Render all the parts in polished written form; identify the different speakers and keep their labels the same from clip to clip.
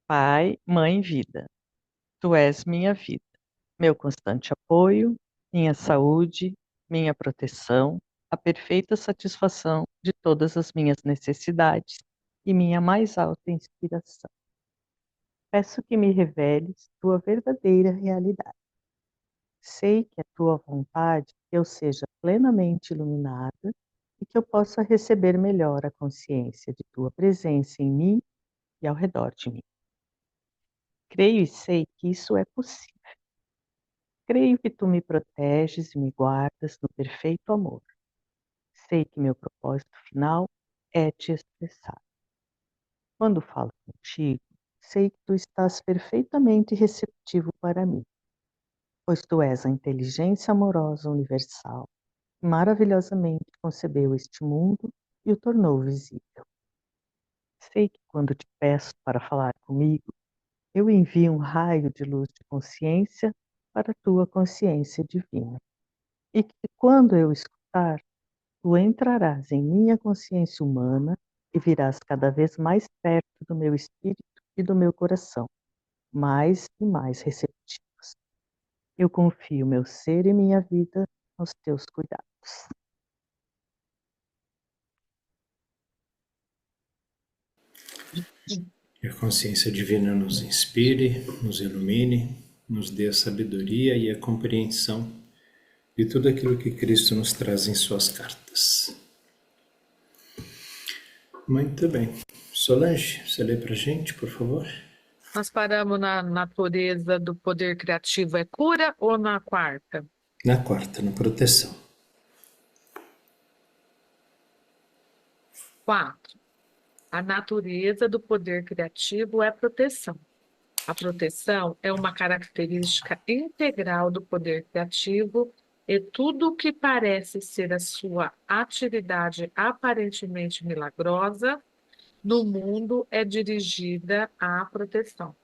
Speaker 1: Pai, Mãe, Vida, Tu és minha vida, meu constante apoio, minha saúde, minha proteção, a perfeita satisfação de todas as minhas necessidades e minha mais alta inspiração. Peço que me reveles tua verdadeira realidade. Sei que é tua vontade que eu seja plenamente iluminada e que eu possa receber melhor a consciência de tua presença em mim e ao redor de mim. Creio e sei que isso é possível. Creio que tu me proteges e me guardas no perfeito amor. Sei que meu propósito final é te expressar. Quando falo contigo, sei que tu estás perfeitamente receptivo para mim, pois tu és a inteligência amorosa universal que maravilhosamente concebeu este mundo e o tornou visível. Sei que quando te peço para falar comigo, eu envio um raio de luz de consciência para a tua consciência divina. E que quando eu escutar, tu entrarás em minha consciência humana e virás cada vez mais perto do meu espírito e do meu coração, mais e mais receptivos. Eu confio meu ser e minha vida aos teus cuidados.
Speaker 2: Que a consciência divina nos inspire, nos ilumine, nos dê a sabedoria e a compreensão de tudo aquilo que Cristo nos traz em suas cartas. Muito bem. Solange, você lê para a gente, por favor?
Speaker 3: Nós paramos na natureza do poder criativo, é cura ou na quarta?
Speaker 2: Na quarta, na proteção.
Speaker 3: 4. A natureza do poder criativo é proteção. A proteção é uma característica integral do poder criativo e tudo o que parece ser a sua atividade aparentemente milagrosa no mundo é dirigida à proteção.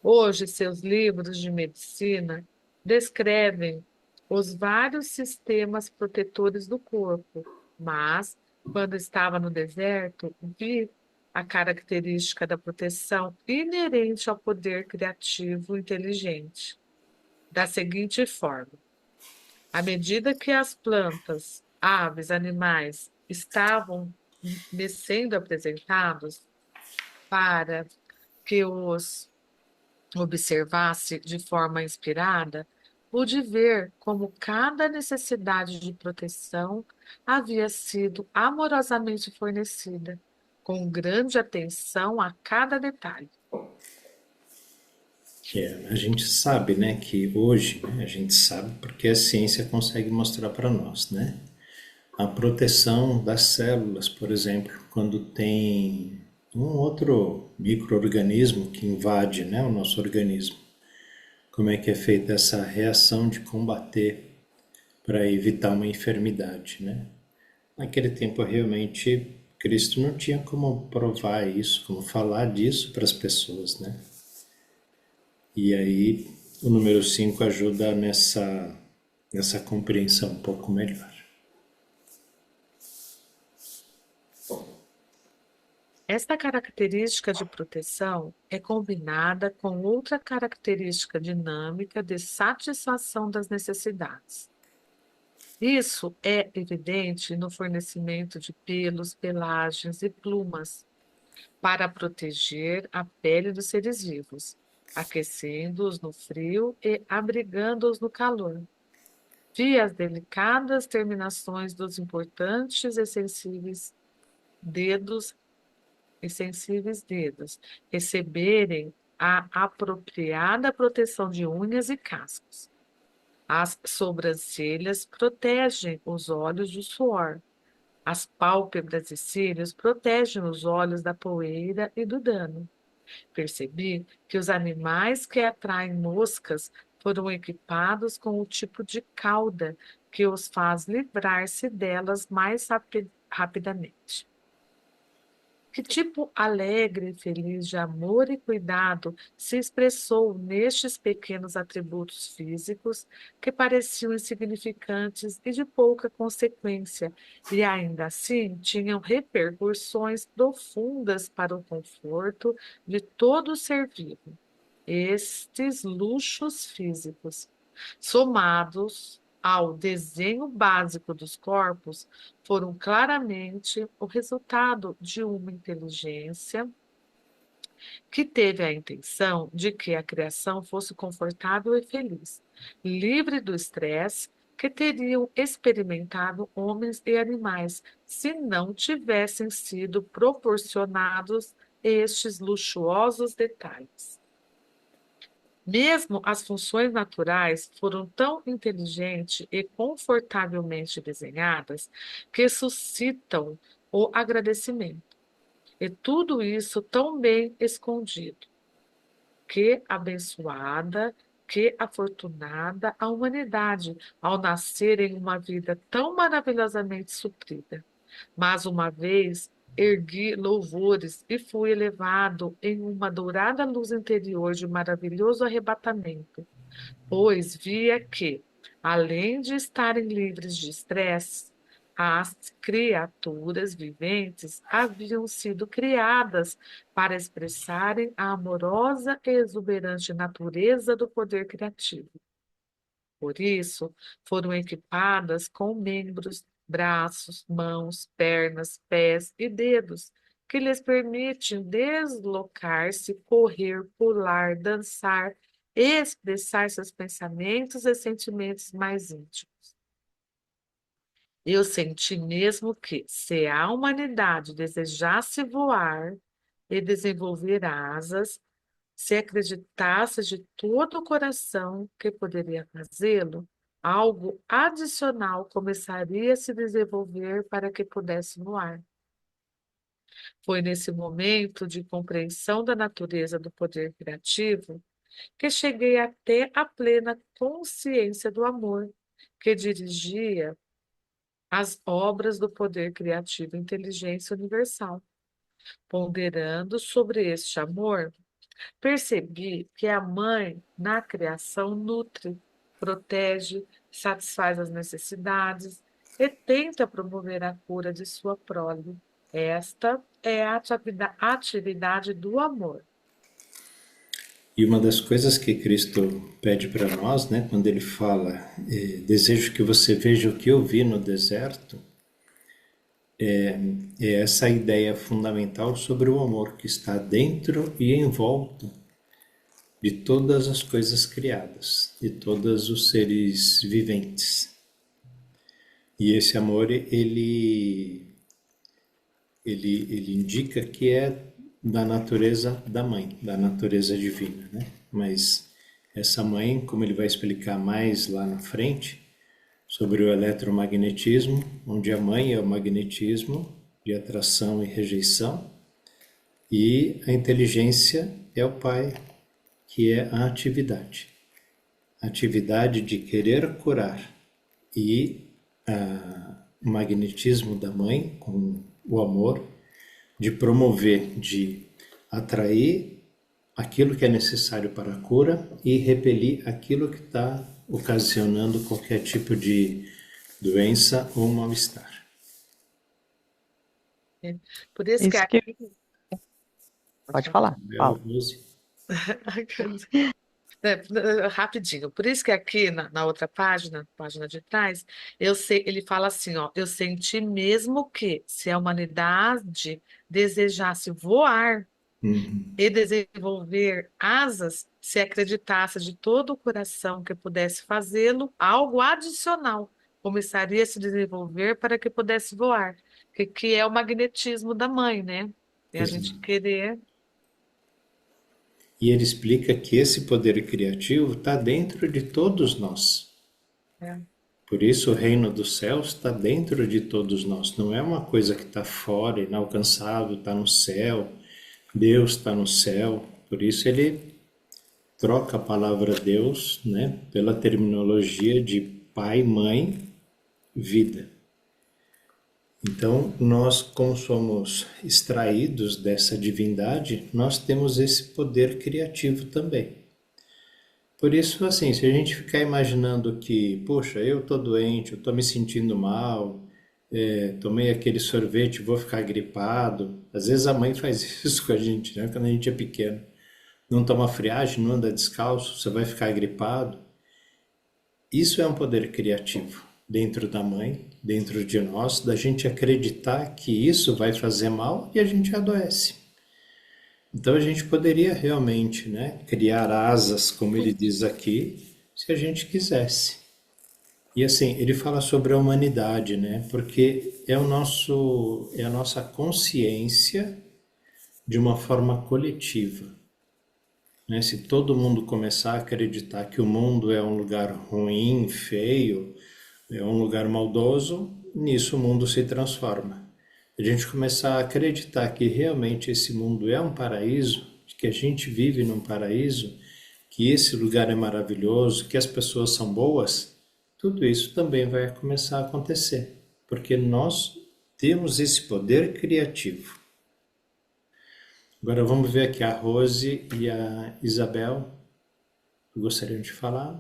Speaker 3: Hoje, seus livros de medicina descrevem os vários sistemas protetores do corpo, mas, quando estava no deserto, vi a característica da proteção inerente ao poder criativo inteligente, da seguinte forma: à medida que as plantas, aves, animais estavam me sendo apresentados para que os observasse de forma inspirada, pude ver como cada necessidade de proteção havia sido amorosamente fornecida, com grande atenção a cada detalhe.
Speaker 2: A gente sabe, né, que hoje, né, a gente sabe porque a ciência consegue mostrar para nós, né? A proteção das células, por exemplo, quando tem um outro micro-organismo que invade, né, o nosso organismo. Como é que é feita essa reação de combater para evitar uma enfermidade, né? Naquele tempo, realmente, Cristo não tinha como provar isso, como falar disso para as pessoas, né? E aí, o número 5 ajuda nessa compreensão um pouco melhor.
Speaker 3: Esta característica de proteção é combinada com outra característica dinâmica de satisfação das necessidades. Isso é evidente no fornecimento de pelos, pelagens e plumas para proteger a pele dos seres vivos, aquecendo-os no frio e abrigando-os no calor. Via as delicadas terminações dos importantes dedos e sensíveis dedos receberem a apropriada proteção de unhas e cascos. As sobrancelhas protegem os olhos do suor. As pálpebras e cílios protegem os olhos da poeira e do dano. Percebi que os animais que atraem moscas foram equipados com o tipo de cauda que os faz livrar-se delas mais rapidamente. Que tipo alegre e feliz de amor e cuidado se expressou nestes pequenos atributos físicos que pareciam insignificantes e de pouca consequência, e ainda assim tinham repercussões profundas para o conforto de todo ser vivo. Estes luxos físicos, somados ao desenho básico dos corpos, foram claramente o resultado de uma inteligência que teve a intenção de que a criação fosse confortável e feliz, livre do estresse que teriam experimentado homens e animais se não tivessem sido proporcionados estes luxuosos detalhes. Mesmo as funções naturais foram tão inteligente e confortavelmente desenhadas que suscitam o agradecimento. E tudo isso tão bem escondido. Que abençoada, que afortunada a humanidade ao nascer em uma vida tão maravilhosamente suprida. Mas uma vez ergui louvores e fui elevado em uma dourada luz interior de maravilhoso arrebatamento, pois via que, além de estarem livres de estresse, as criaturas viventes haviam sido criadas para expressarem a amorosa e exuberante natureza do poder criativo. Por isso, foram equipadas com membros, braços, mãos, pernas, pés e dedos, que lhes permitem deslocar-se, correr, pular, dançar e expressar seus pensamentos e sentimentos mais íntimos. Eu senti mesmo que, se a humanidade desejasse voar e desenvolver asas, se acreditasse de todo o coração que poderia fazê-lo, algo adicional começaria a se desenvolver para que pudesse voar. Foi nesse momento de compreensão da natureza do poder criativo que cheguei até a plena consciência do amor, que dirigia as obras do poder criativo e inteligência universal. Ponderando sobre este amor, percebi que a mãe, na criação, nutre, protege, satisfaz as necessidades e tenta promover a cura de sua prole. Esta é a atividade do amor.
Speaker 2: E uma das coisas que Cristo pede para nós, né, quando ele fala, desejo que você veja o que eu vi no deserto, é essa ideia fundamental sobre o amor que está dentro e em volta de todas as coisas criadas, de todos os seres viventes. E esse amor, ele indica que é da natureza da mãe, da natureza divina, né? Mas essa mãe, como ele vai explicar mais lá na frente, sobre o eletromagnetismo, onde a mãe é o magnetismo de atração e rejeição, e a inteligência é o pai, que é a atividade. A atividade de querer curar e o magnetismo da mãe, com o amor, de promover, de atrair aquilo que é necessário para a cura e repelir aquilo que está ocasionando qualquer tipo de doença ou mal-estar.
Speaker 3: Por isso que
Speaker 1: Isso que...
Speaker 3: aqui.
Speaker 1: Pode falar, fala.
Speaker 3: Rapidinho. Por isso que aqui na outra página, página de trás, eu sei, ele fala assim, ó, eu senti mesmo que se a humanidade desejasse voar e desenvolver asas, se acreditasse de todo o coração que pudesse fazê-lo, algo adicional começaria a se desenvolver para que pudesse voar, que é o magnetismo da mãe, né? E a gente
Speaker 2: Exato.
Speaker 3: querer.
Speaker 2: E ele explica que esse poder criativo está dentro de todos nós.
Speaker 3: É.
Speaker 2: Por isso o reino dos céus está dentro de todos nós. Não é uma coisa que está fora, inalcançável, está no céu. Deus está no céu. Por isso ele troca a palavra Deus, né, pela terminologia de pai, mãe, vida. Então, nós, como somos extraídos dessa divindade, nós temos esse poder criativo também. Por isso, assim, se a gente ficar imaginando que, poxa, eu tô doente, eu tô me sentindo mal, tomei aquele sorvete, vou ficar gripado. Às vezes a mãe faz isso com a gente, né? Quando a gente é pequeno. Não toma friagem, não anda descalço, você vai ficar gripado. Isso é um poder criativo dentro da mãe, dentro de nós, da gente acreditar que isso vai fazer mal e a gente adoece. Então a gente poderia realmente, né, criar asas, como ele diz aqui, se a gente quisesse. E assim, ele fala sobre a humanidade, né? Porque é a nossa consciência de uma forma coletiva, né? Se todo mundo começar a acreditar que o mundo é um lugar ruim, feio, é um lugar maldoso, nisso o mundo se transforma. A gente começar a acreditar que realmente esse mundo é um paraíso, que a gente vive num paraíso, que esse lugar é maravilhoso, que as pessoas são boas, tudo isso também vai começar a acontecer, porque nós temos esse poder criativo. Agora vamos ver aqui a Rose e a Isabel, que gostariam de falar.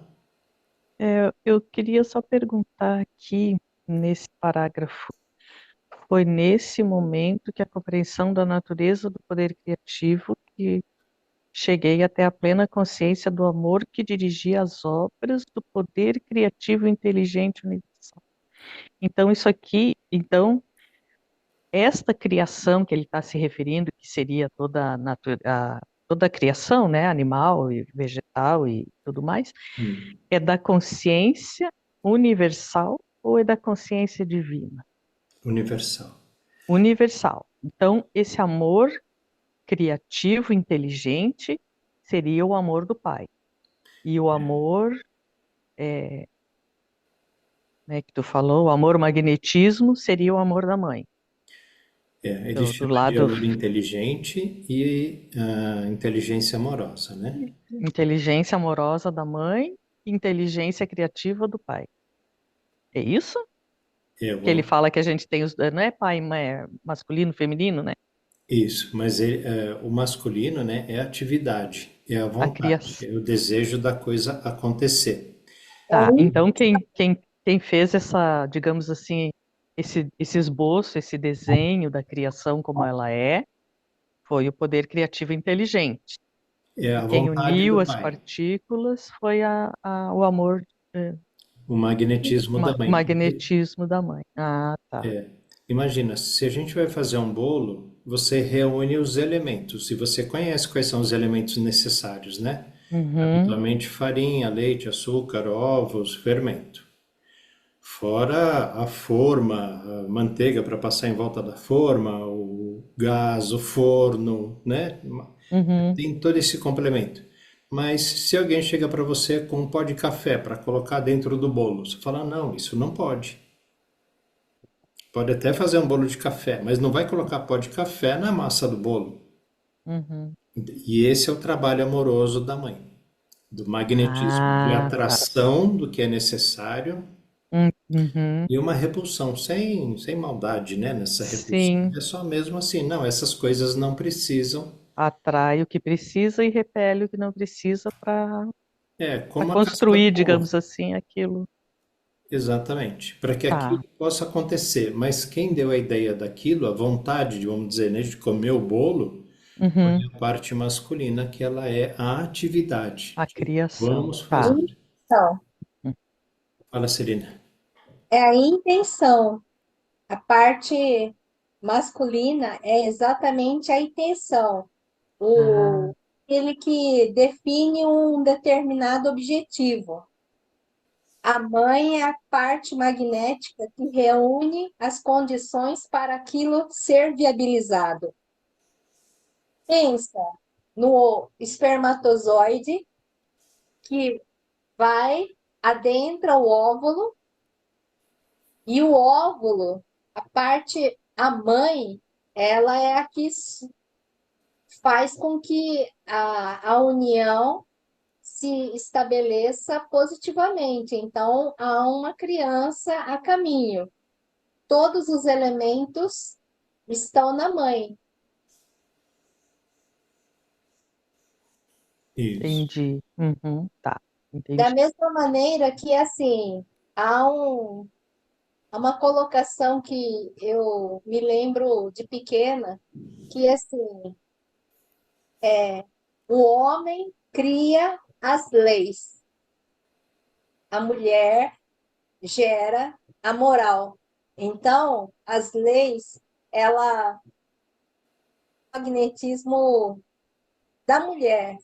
Speaker 1: Eu queria só perguntar aqui, nesse parágrafo, foi nesse momento que a compreensão da natureza do poder criativo que cheguei até a plena consciência do amor que dirigia as obras do poder criativo inteligente universal. Então, isso aqui, então, esta criação que ele está se referindo, que seria toda a criação, né, animal e vegetal e tudo mais, é da consciência universal ou é da consciência divina?
Speaker 2: Universal.
Speaker 1: Universal. Então, esse amor criativo, inteligente, seria o amor do pai. E o amor, né, que tu falou, o amor magnetismo seria o amor da mãe.
Speaker 2: Ele
Speaker 1: Do
Speaker 2: chama de
Speaker 1: lado
Speaker 2: amor inteligente e inteligência amorosa, né?
Speaker 1: inteligência amorosa da mãe, inteligência criativa do pai. É isso?
Speaker 2: É,
Speaker 1: Que ele fala que a gente tem os, não é pai, mãe, é masculino, feminino, né?
Speaker 2: isso, mas o masculino, né, é a atividade, é a
Speaker 1: A
Speaker 2: vontade,
Speaker 1: criação.
Speaker 2: é o desejo da coisa acontecer.
Speaker 1: Tá, então quem fez essa, digamos assim, esse esboço, esse desenho da criação como ela é, foi o poder criativo inteligente.
Speaker 2: É
Speaker 1: E
Speaker 2: a
Speaker 1: quem
Speaker 2: vontade
Speaker 1: uniu
Speaker 2: do
Speaker 1: as
Speaker 2: pai,
Speaker 1: partículas foi o amor,
Speaker 2: o magnetismo da
Speaker 1: o
Speaker 2: mãe.
Speaker 1: magnetismo da mãe. Ah, tá.
Speaker 2: Imagina, se a gente vai fazer um bolo, você reúne os elementos, e você conhece quais são os elementos necessários, né?
Speaker 1: Uhum,
Speaker 2: Habitualmente farinha, leite, açúcar, ovos, fermento. Fora a forma, a manteiga para passar em volta da forma, o gás, o forno, né?
Speaker 1: uhum.
Speaker 2: Tem todo esse complemento. Mas se alguém chega para você com um pó de café para colocar dentro do bolo, você fala: não, isso não pode. Pode até fazer um bolo de café, mas não vai colocar pó de café na massa do bolo.
Speaker 1: Uhum.
Speaker 2: E esse é o trabalho amoroso da mãe, do magnetismo, de
Speaker 1: Ah, tá.
Speaker 2: atração do que é necessário
Speaker 1: Uhum.
Speaker 2: e uma repulsão, sem maldade, né, nessa repulsão.
Speaker 1: Sim,
Speaker 2: É só mesmo assim, não, essas coisas não precisam.
Speaker 1: atrai o que precisa e repele o que não precisa
Speaker 2: É,
Speaker 1: para
Speaker 2: como a casca
Speaker 1: construir,
Speaker 2: do ovo.
Speaker 1: digamos assim, aquilo.
Speaker 2: Exatamente, para que aquilo
Speaker 1: Tá.
Speaker 2: possa acontecer. Mas quem deu a ideia daquilo, a vontade, de, vamos dizer, né, de comer o bolo, foi
Speaker 1: Uhum.
Speaker 2: a parte masculina, que ela é a atividade.
Speaker 1: A criação.
Speaker 2: Vamos
Speaker 1: Tá.
Speaker 2: fazer.
Speaker 4: Então,
Speaker 2: Fala, Serena.
Speaker 4: é a intenção. A parte masculina é exatamente a intenção,
Speaker 1: Ah,
Speaker 4: o, ele que define um determinado objetivo. A mãe é a parte magnética que reúne as condições para aquilo ser viabilizado. Pensa no espermatozoide que vai, adentra o óvulo, e o óvulo, a mãe, ela é a que faz com que a união se estabeleça positivamente. Então, há uma criança a caminho. todos os elementos estão na mãe.
Speaker 2: Isso.
Speaker 1: Entendi. Uhum, tá,
Speaker 4: Da
Speaker 1: entendi.
Speaker 4: mesma maneira que, assim, há há uma colocação que eu me lembro de pequena, que, assim, o homem cria as leis, a mulher gera a moral. Então, as leis, ela, o magnetismo da mulher,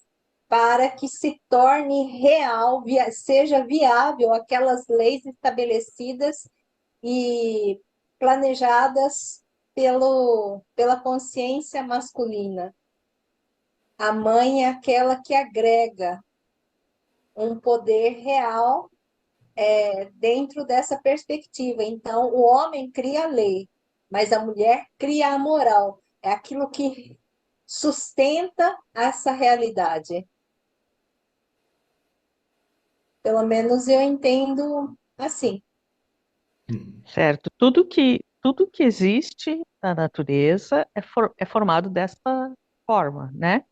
Speaker 4: para que se torne real, seja viável aquelas leis estabelecidas e planejadas pela consciência masculina. A mãe é aquela que agrega um poder real dentro dessa perspectiva. Então, o homem cria a lei, mas a mulher cria a moral. É aquilo que sustenta essa realidade. Pelo menos eu entendo assim.
Speaker 2: Hum.
Speaker 1: Certo. Tudo que existe na natureza é formado dessa forma, né?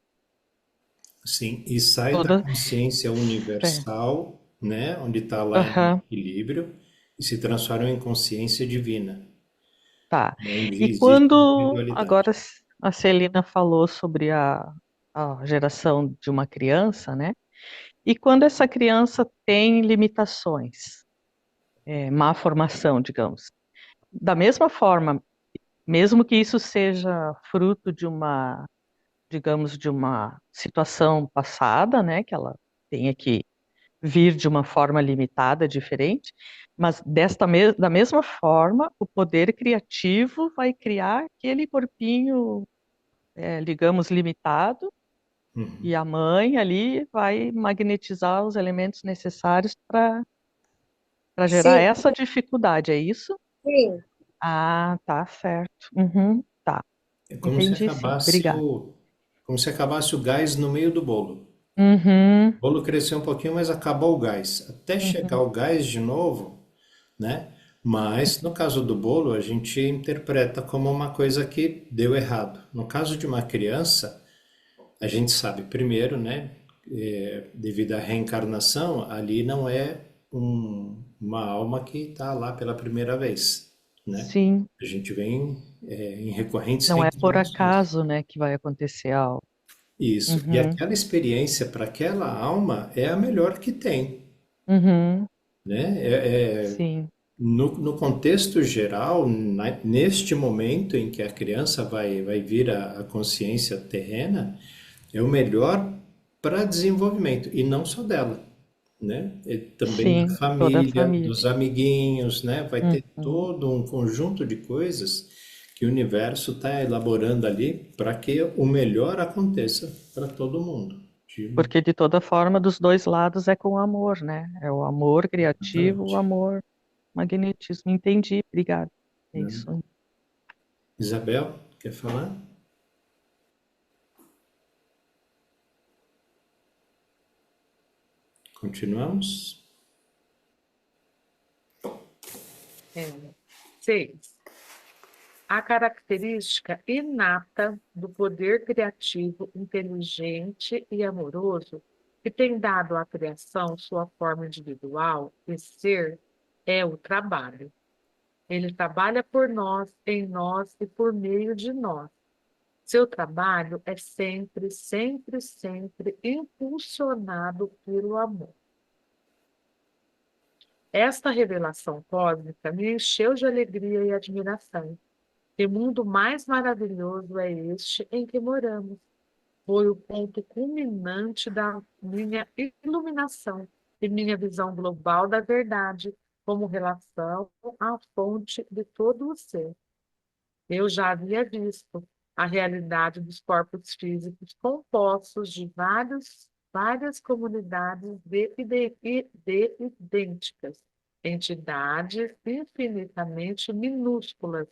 Speaker 2: Sim, e sai da
Speaker 1: Tudo.
Speaker 2: consciência
Speaker 1: Certo.
Speaker 2: universal, né, onde está lá em
Speaker 1: Aham,
Speaker 2: equilíbrio, e se transforma em consciência divina,
Speaker 1: tá.
Speaker 2: onde
Speaker 1: E
Speaker 2: existe
Speaker 1: quando
Speaker 2: individualidade.
Speaker 1: agora a Celina falou sobre a geração de uma criança, né? E quando essa criança tem limitações, má formação, digamos. Da mesma forma, mesmo que isso seja fruto de uma, digamos, de uma situação passada, né, que ela tenha que vir de uma forma limitada, diferente, mas da mesma forma, o poder criativo vai criar aquele corpinho, digamos, limitado,
Speaker 2: Uhum.
Speaker 1: e a mãe ali vai magnetizar os elementos necessários para gerar
Speaker 4: Sim,
Speaker 1: essa dificuldade, é isso?
Speaker 4: sim,
Speaker 1: Ah, tá certo. Uhum, tá.
Speaker 2: É como se
Speaker 1: Entendi, sim.
Speaker 2: acabasse
Speaker 1: Obrigada.
Speaker 2: como se acabasse o gás no meio do bolo.
Speaker 1: Uhum,
Speaker 2: O bolo cresceu um pouquinho, mas acabou o gás. Até chegar
Speaker 1: uhum.
Speaker 2: o gás de novo, né? Mas no caso do bolo, a gente interpreta como uma coisa que deu errado. No caso de uma criança, a gente sabe primeiro, né? Devido à reencarnação, ali não é uma alma que está lá pela primeira vez, né?
Speaker 1: Sim,
Speaker 2: A gente vem em recorrentes
Speaker 1: não é por
Speaker 2: reencarnações.
Speaker 1: acaso, né, que vai acontecer algo.
Speaker 2: Isso. E
Speaker 1: Uhum,
Speaker 2: aquela experiência para aquela alma é a melhor que tem,
Speaker 1: uhum,
Speaker 2: né?
Speaker 1: sim,
Speaker 2: No contexto geral, neste momento em que a criança vai vir à consciência terrena, é o melhor para desenvolvimento, e não só dela, né? E também da
Speaker 1: sim, toda a
Speaker 2: família,
Speaker 1: família.
Speaker 2: dos amiguinhos, né? Vai ter
Speaker 1: Uhum.
Speaker 2: todo um conjunto de coisas que o universo está elaborando ali para que o melhor aconteça para todo mundo.
Speaker 1: Porque de toda forma, dos dois lados é com amor, né? É o amor criativo, o
Speaker 2: Exatamente.
Speaker 1: amor magnetismo. Entendi, obrigada. É
Speaker 2: Né?
Speaker 1: isso aí.
Speaker 2: Isabel, quer falar? Continuamos?
Speaker 3: É. 6. A característica inata do poder criativo, inteligente e amoroso que tem dado à criação sua forma individual e ser é o trabalho. Ele trabalha por nós, em nós e por meio de nós. Seu trabalho é sempre, sempre, sempre impulsionado pelo amor. Esta revelação cósmica me encheu de alegria e admiração. Que mundo mais maravilhoso é este em que moramos? Foi o ponto culminante da minha iluminação e minha visão global da verdade, como relação à fonte de todo o ser. Eu já havia visto a realidade dos corpos físicos compostos de várias comunidades de idênticas, entidades infinitamente minúsculas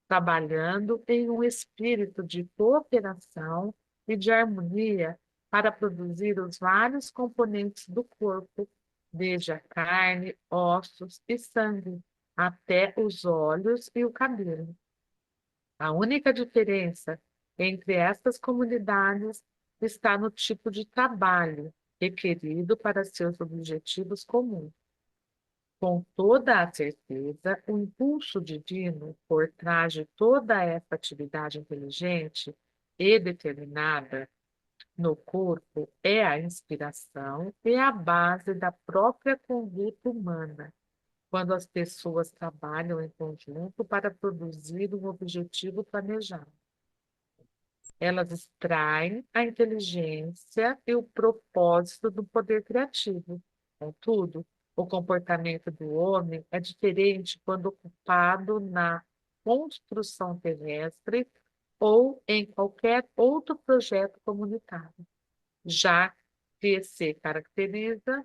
Speaker 3: trabalhando em um espírito de cooperação e de harmonia para produzir os vários componentes do corpo, desde a carne, ossos e sangue, até os olhos e o cabelo. A única diferença entre estas comunidades está no tipo de trabalho requerido para seus objetivos comuns. Com toda a certeza, o impulso divino por trás de toda essa atividade inteligente e determinada no corpo é a inspiração e a base da própria conduta humana, quando as pessoas trabalham em conjunto para produzir um objetivo planejado. Elas extraem a inteligência e o propósito do poder criativo. Contudo, o comportamento do homem é diferente quando ocupado na construção terrestre ou em qualquer outro projeto comunitário, já que se caracteriza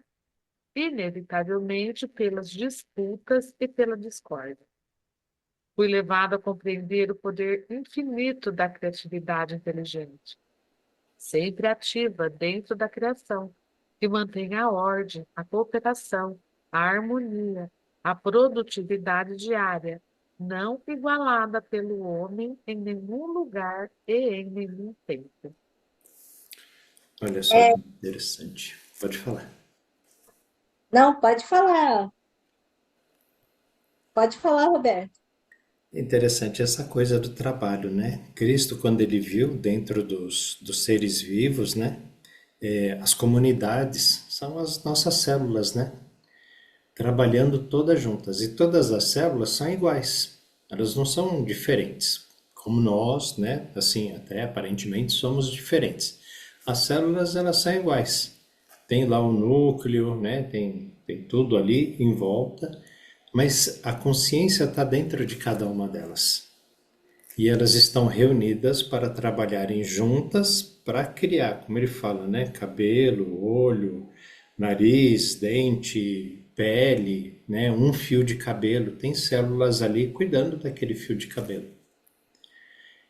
Speaker 3: inevitavelmente pelas disputas e pela discórdia. Fui levado a compreender o poder infinito da criatividade inteligente, sempre ativa dentro da criação, que mantém a ordem, a cooperação, a harmonia, a produtividade diária, não igualada pelo homem em nenhum lugar e em nenhum tempo.
Speaker 2: Olha só que interessante. Pode falar.
Speaker 4: Não, pode falar. Pode falar, Roberto.
Speaker 2: Interessante essa coisa do trabalho, né? Cristo, quando ele viu dentro dos seres vivos, né? As comunidades são as nossas células, né? Trabalhando todas juntas. E todas as células são iguais. Elas não são diferentes. Como nós, né? Assim, até aparentemente somos diferentes. As células, elas são iguais. Tem lá o núcleo, né? Tem tudo ali em volta. Mas a consciência está dentro de cada uma delas. E elas estão reunidas para trabalharem juntas para criar, como ele fala, né? Cabelo, olho, nariz, dente, pele, né? Um fio de cabelo. Tem células ali cuidando daquele fio de cabelo.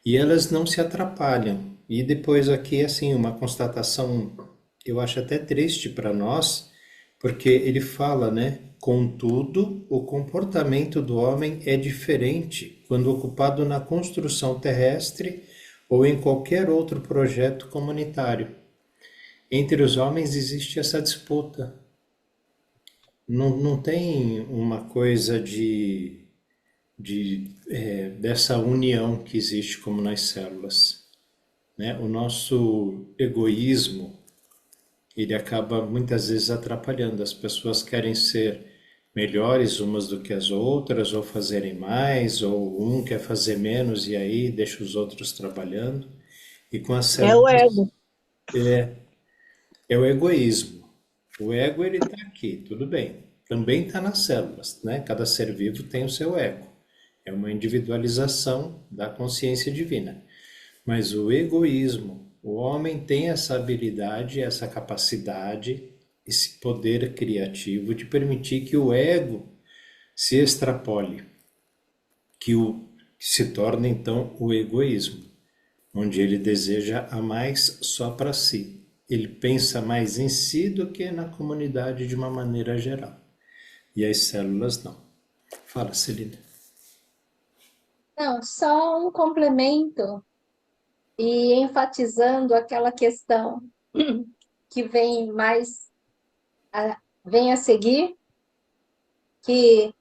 Speaker 2: E elas não se atrapalham. E depois aqui, assim, uma constatação, eu acho até triste para nós, porque ele fala, né? Contudo, o comportamento do homem é diferente quando ocupado na construção terrestre ou em qualquer outro projeto comunitário. Entre os homens existe essa disputa. Não tem uma coisa dessa união que existe como nas células, né? O nosso egoísmo, ele acaba muitas vezes atrapalhando. As pessoas querem ser melhores umas do que as outras, ou fazerem mais, ou um quer fazer menos e aí deixa os outros trabalhando. E com as
Speaker 1: É o
Speaker 2: células
Speaker 1: ego.
Speaker 2: é o egoísmo. O ego, ele está aqui, tudo bem. Também está nas células, né? Cada ser vivo tem o seu ego. É uma individualização da consciência divina. Mas o egoísmo, o homem tem essa habilidade, essa capacidade, esse poder criativo de permitir que o ego se extrapole, que se torne então o egoísmo, onde ele deseja a mais só para si. Ele pensa mais em si do que na comunidade de uma maneira geral. E as células não. Fala, Celina.
Speaker 4: Não, só um complemento e enfatizando aquela questão que vem a seguir, que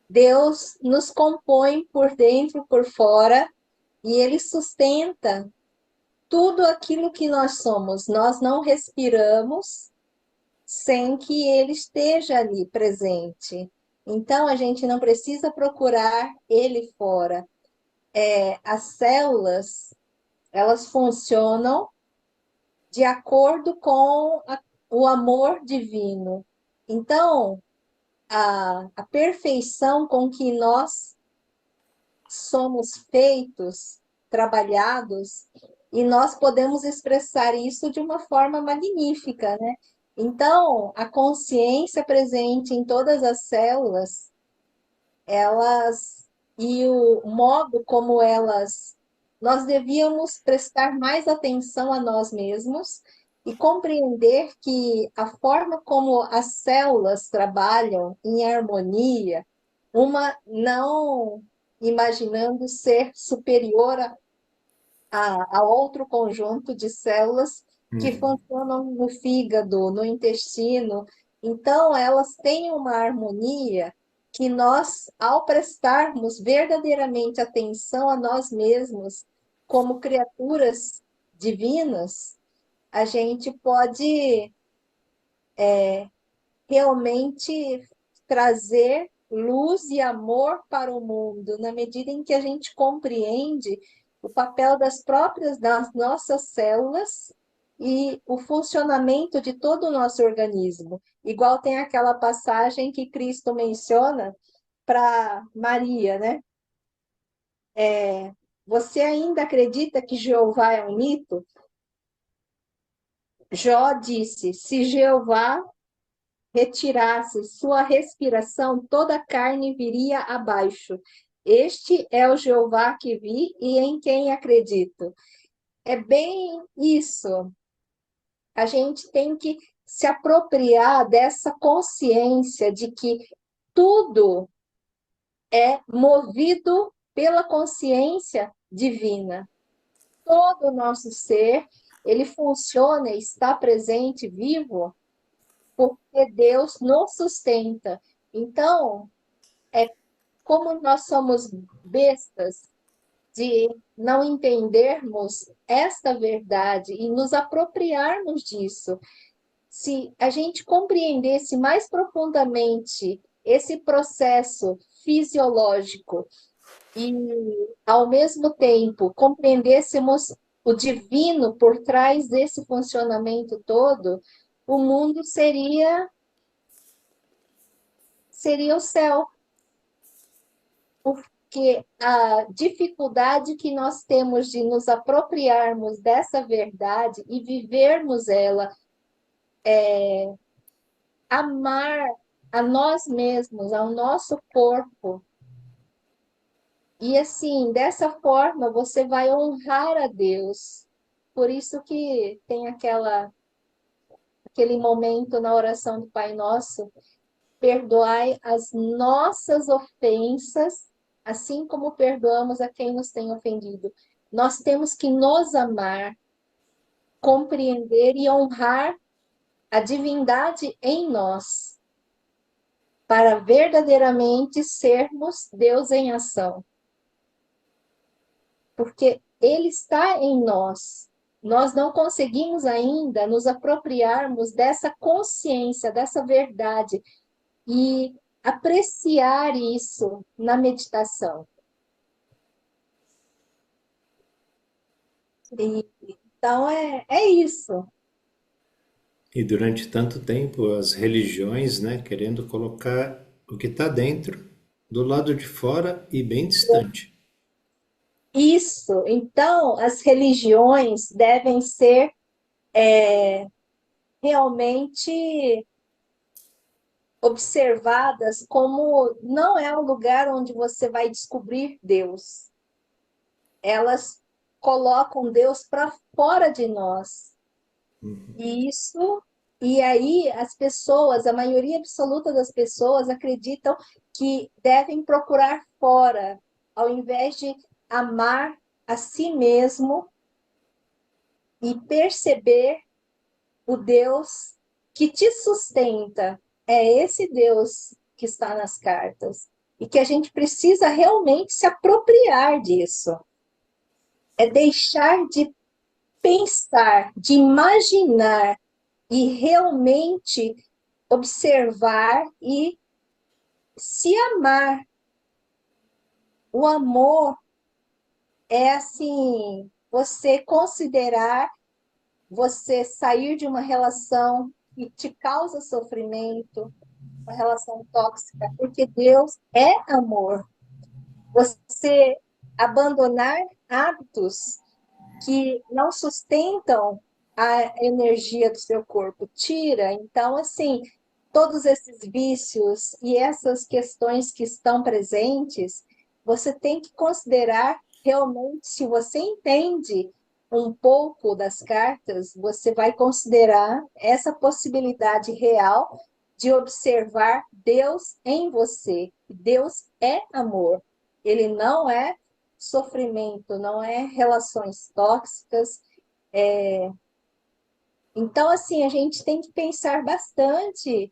Speaker 4: Deus nos compõe por dentro e por fora e Ele sustenta tudo aquilo que nós somos. Nós não respiramos sem que Ele esteja ali presente. Então, a gente não precisa procurar Ele fora. As células, elas funcionam de acordo com o amor divino. Então, a perfeição com que nós somos feitos, trabalhados, e nós podemos expressar isso de uma forma magnífica, né? Então, a consciência presente em todas as células, elas e o modo como nós devíamos prestar mais atenção a nós mesmos e compreender que a forma como as células trabalham em harmonia uma não imaginando ser superior a outro conjunto de células que funcionam no fígado, no intestino. Então, elas têm uma harmonia que nós, ao prestarmos verdadeiramente atenção a nós mesmos, como criaturas divinas, a gente pode realmente trazer luz e amor para o mundo, na medida em que a gente compreende o papel das nossas células e o funcionamento de todo o nosso organismo. Igual tem aquela passagem que Cristo menciona para Maria, né? Você ainda acredita que Jeová é um mito? Jó disse: se Jeová retirasse sua respiração, toda a carne viria abaixo. Este é o Jeová que vi e em quem acredito. É bem isso. A gente tem que se apropriar dessa consciência de que tudo é movido pela consciência divina. Todo o nosso ser, ele funciona, está presente, vivo, porque Deus nos sustenta. Então, como nós somos bestas de não entendermos esta verdade e nos apropriarmos disso, se a gente compreendesse mais profundamente esse processo fisiológico e, ao mesmo tempo, compreendêssemos o divino por trás desse funcionamento todo, o mundo seria o céu, porque a dificuldade que nós temos de nos apropriarmos dessa verdade e vivermos ela, amar a nós mesmos, ao nosso corpo, e assim, dessa forma você vai honrar a Deus. Por isso que tem aquele momento na oração do Pai Nosso: perdoai as nossas ofensas, assim como perdoamos a quem nos tem ofendido. Nós temos que nos amar, compreender e honrar a divindade em nós, para verdadeiramente sermos Deus em ação. Porque Ele está em nós. Nós não conseguimos ainda nos apropriarmos dessa consciência, dessa verdade, e apreciar isso na meditação. Então, é isso.
Speaker 2: E durante tanto tempo as religiões, né, querendo colocar o que está dentro do lado de fora e bem distante.
Speaker 4: Isso. Então, as religiões devem ser realmente observadas como não é um lugar onde você vai descobrir Deus. Elas colocam Deus para fora de nós. E aí as pessoas, a maioria absoluta das pessoas acreditam que devem procurar fora, ao invés de amar a si mesmo e perceber o Deus que te sustenta. É esse Deus que está nas cartas. E que a gente precisa realmente se apropriar disso. É deixar de pensar, de imaginar e realmente observar e se amar. O amor é assim, você considerar, você sair de uma relação que te causa sofrimento, uma relação tóxica, porque Deus é amor. Você abandonar hábitos que não sustentam a energia do seu corpo, tira. Então, assim, todos esses vícios e essas questões que estão presentes, você tem que considerar realmente, se você entende um pouco das cartas, você vai considerar essa possibilidade real de observar Deus em você. Deus é amor. Ele não é sofrimento, não é relações tóxicas. Então, assim, a gente tem que pensar bastante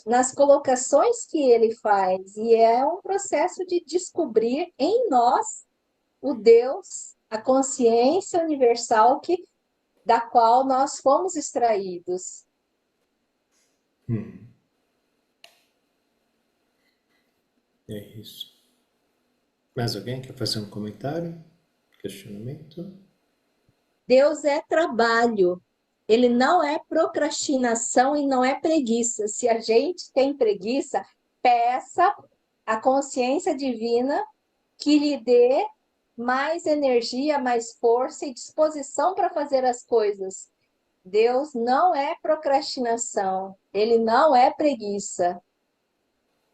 Speaker 4: nas colocações que ele faz, e é um processo de descobrir em nós o Deus, a consciência universal da qual nós fomos extraídos.
Speaker 2: É isso. Mais alguém quer fazer um comentário? Questionamento?
Speaker 4: Deus é trabalho, ele não é procrastinação e não é preguiça. Se a gente tem preguiça, peça a consciência divina que lhe dê mais energia, mais força e disposição para fazer as coisas. Deus não é procrastinação, ele não é preguiça.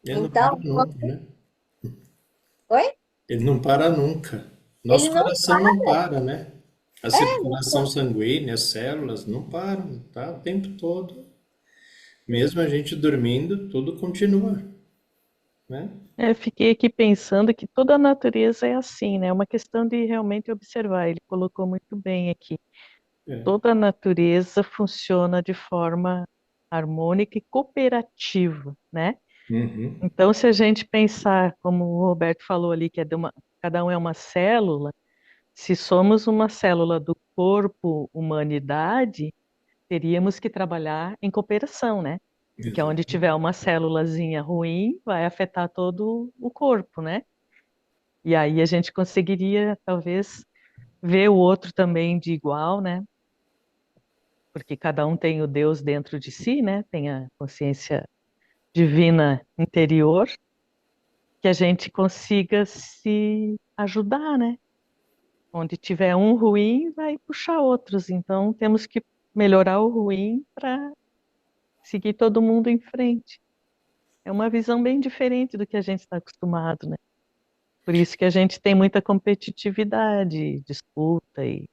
Speaker 2: Ele não para
Speaker 4: Então,
Speaker 2: nunca, né?
Speaker 4: oi?
Speaker 2: Ele não para nunca.
Speaker 4: Ele
Speaker 2: Nosso
Speaker 4: não
Speaker 2: coração
Speaker 4: para.
Speaker 2: não para, né? A circulação sanguínea, as células não param, tá? O tempo todo. Mesmo a gente dormindo, tudo continua, né?
Speaker 1: Fiquei aqui pensando que toda a natureza é assim, né? É uma questão de realmente observar. Ele colocou muito bem aqui.
Speaker 2: É.
Speaker 1: Toda a natureza funciona de forma harmônica e cooperativa, né?
Speaker 2: Uhum.
Speaker 1: Então, se a gente pensar, como o Roberto falou ali, que cada um é uma célula, se somos uma célula do corpo humanidade, teríamos que trabalhar em cooperação, né? Porque onde tiver
Speaker 2: Exatamente.
Speaker 1: uma célulazinha ruim, vai afetar todo o corpo, né? E aí a gente conseguiria, talvez, ver o outro também de igual, né? Porque cada um tem o Deus dentro de si, né? Tem a consciência divina interior, que a gente consiga se ajudar, né? Onde tiver um ruim, vai puxar outros. Então, temos que melhorar o ruim para seguir todo mundo em frente. É uma visão bem diferente do que a gente está acostumado, né? Por isso que a gente tem muita competitividade, disputa, e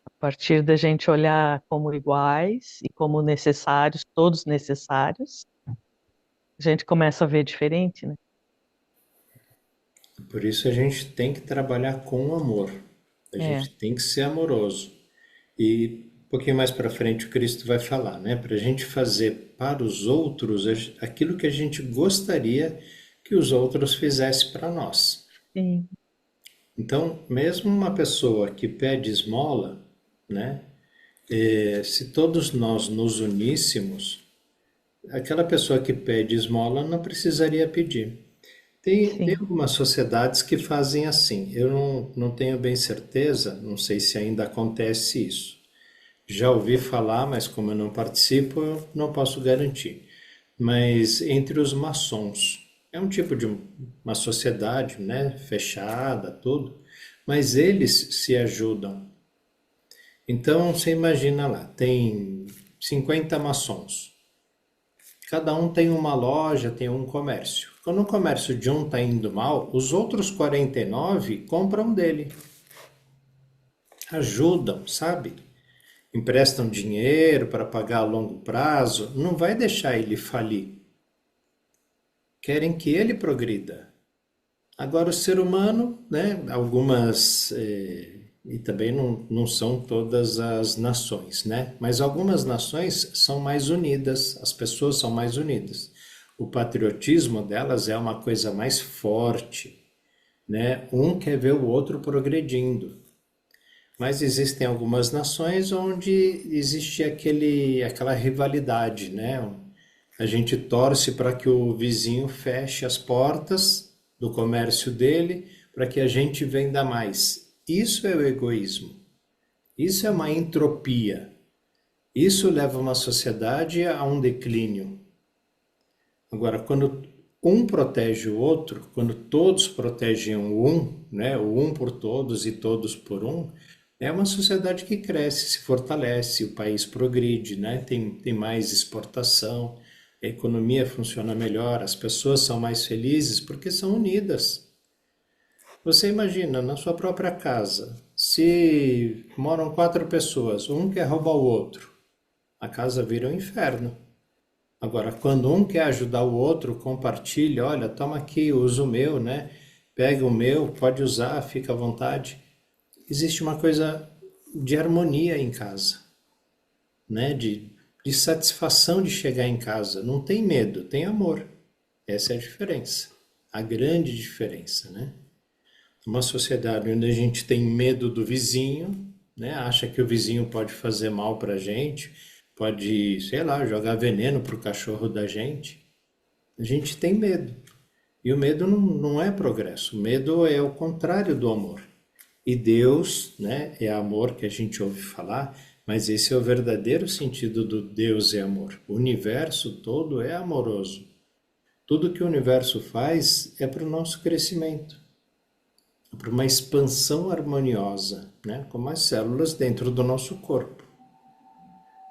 Speaker 1: a partir da gente olhar como iguais e como necessários, todos necessários, a gente começa a ver diferente, né?
Speaker 2: Por isso a gente tem que trabalhar com amor. A
Speaker 1: É,
Speaker 2: gente tem que ser amoroso. E um pouquinho mais para frente o Cristo vai falar, né? Para a gente fazer para os outros aquilo que a gente gostaria que os outros fizessem para nós.
Speaker 1: sim,
Speaker 2: Então, mesmo uma pessoa que pede esmola, né? Se todos nós nos uníssemos, aquela pessoa que pede esmola não precisaria pedir. Tem
Speaker 1: sim.
Speaker 2: algumas sociedades que fazem assim. Eu não tenho bem certeza, não sei se ainda acontece isso. Já ouvi falar, mas como eu não participo, eu não posso garantir. Mas entre os maçons, é um tipo de uma sociedade, né, fechada, tudo, mas eles se ajudam. Então, você imagina lá, tem 50 maçons. Cada um tem uma loja, tem um comércio. Quando o comércio de um está indo mal, os outros 49 compram dele. Ajudam, sabe? Emprestam dinheiro para pagar a longo prazo. Não vai deixar ele falir. Querem que ele progrida. Agora, o ser humano, né? Algumas. E também não são todas as nações, né? Mas algumas nações são mais unidas, as pessoas são mais unidas. O patriotismo delas é uma coisa mais forte, né? Um quer ver o outro progredindo. Mas existem algumas nações onde existe aquela rivalidade, né? A gente torce para que o vizinho feche as portas do comércio dele para que a gente venda mais. Isso é o egoísmo. Isso é uma entropia. Isso leva uma sociedade a um declínio. Agora, quando um protege o outro, quando todos protegem o um, né, o um por todos e todos por um, é uma sociedade que cresce, se fortalece, o país progride, né, tem mais exportação, a economia funciona melhor, as pessoas são mais felizes porque são unidas. Você imagina, na sua própria casa, se moram quatro pessoas, um quer roubar o outro, a casa vira um inferno. Agora, quando um quer ajudar o outro, compartilha, olha, toma aqui, usa o meu, né? Pega o meu, pode usar, fica à vontade. Existe uma coisa de harmonia em casa, né? De satisfação de chegar em casa. Não tem medo, tem amor. Essa é a diferença, a grande diferença, né? Uma sociedade onde a gente tem medo do vizinho, né? Acha que o vizinho pode fazer mal para a gente, pode, sei lá, jogar veneno para o cachorro da gente. A gente tem medo. E o medo não é progresso. O medo é o contrário do amor. E Deus, né, é amor que a gente ouve falar, mas esse é o verdadeiro sentido do Deus é amor. O universo todo é amoroso. Tudo que o universo faz é para o nosso crescimento, para uma expansão harmoniosa, né? Como as células dentro do nosso corpo.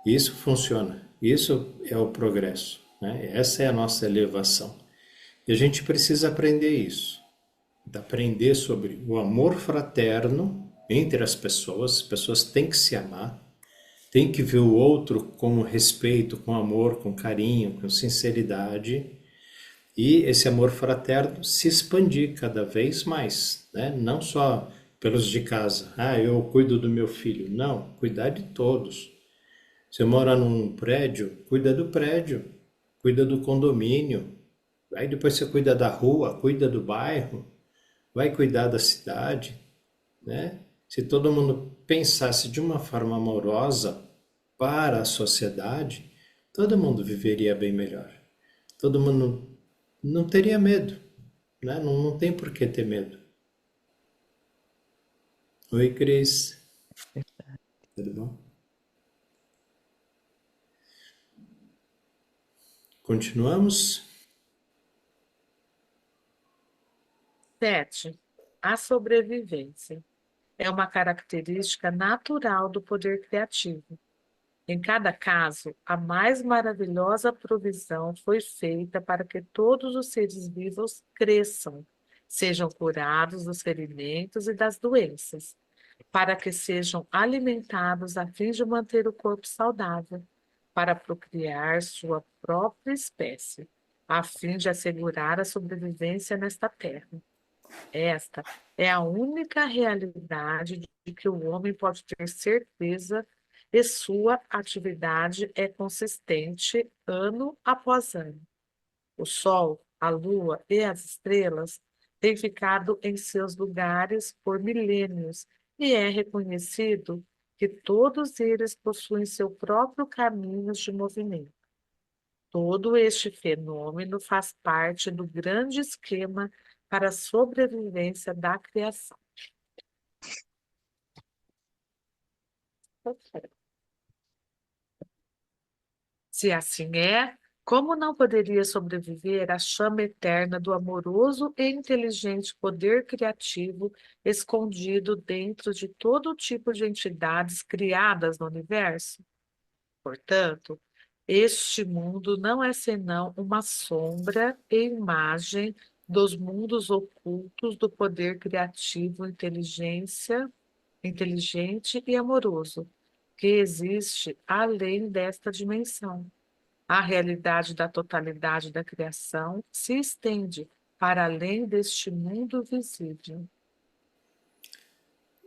Speaker 2: Isso funciona, isso é o progresso, né? Essa é a nossa elevação. E a gente precisa aprender isso, aprender sobre o amor fraterno entre as pessoas têm que se amar, têm que ver o outro com respeito, com amor, com carinho, com sinceridade, e esse amor fraterno se expandir cada vez mais, né? Não só pelos de casa, eu cuido do meu filho, não, cuidar de todos. Você mora num prédio, cuida do prédio, cuida do condomínio, aí depois você cuida da rua, cuida do bairro, vai cuidar da cidade, né? Se todo mundo pensasse de uma forma amorosa para a sociedade, todo mundo viveria bem melhor. Todo mundo não teria medo, né? Não tem por que ter medo. Oi, Cris. Tudo bom? Continuamos?
Speaker 3: 7. A sobrevivência é uma característica natural do poder criativo. Em cada caso, a mais maravilhosa provisão foi feita para que todos os seres vivos cresçam, sejam curados dos ferimentos e das doenças, para que sejam alimentados a fim de manter o corpo saudável, para procriar sua própria espécie, a fim de assegurar a sobrevivência nesta terra. Esta é a única realidade de que o homem pode ter certeza e sua atividade é consistente ano após ano. O Sol, a Lua e as estrelas têm ficado em seus lugares por milênios e é reconhecido que todos eles possuem seu próprio caminho de movimento. Todo este fenômeno faz parte do grande esquema para a sobrevivência da criação. Se assim é, como não poderia sobreviver a chama eterna do amoroso e inteligente poder criativo escondido dentro de todo tipo de entidades criadas no universo? Portanto, este mundo não é senão uma sombra e imagem dos mundos ocultos do poder criativo, inteligente e amoroso, que existe além desta dimensão. A realidade da totalidade da criação se estende para além deste mundo visível.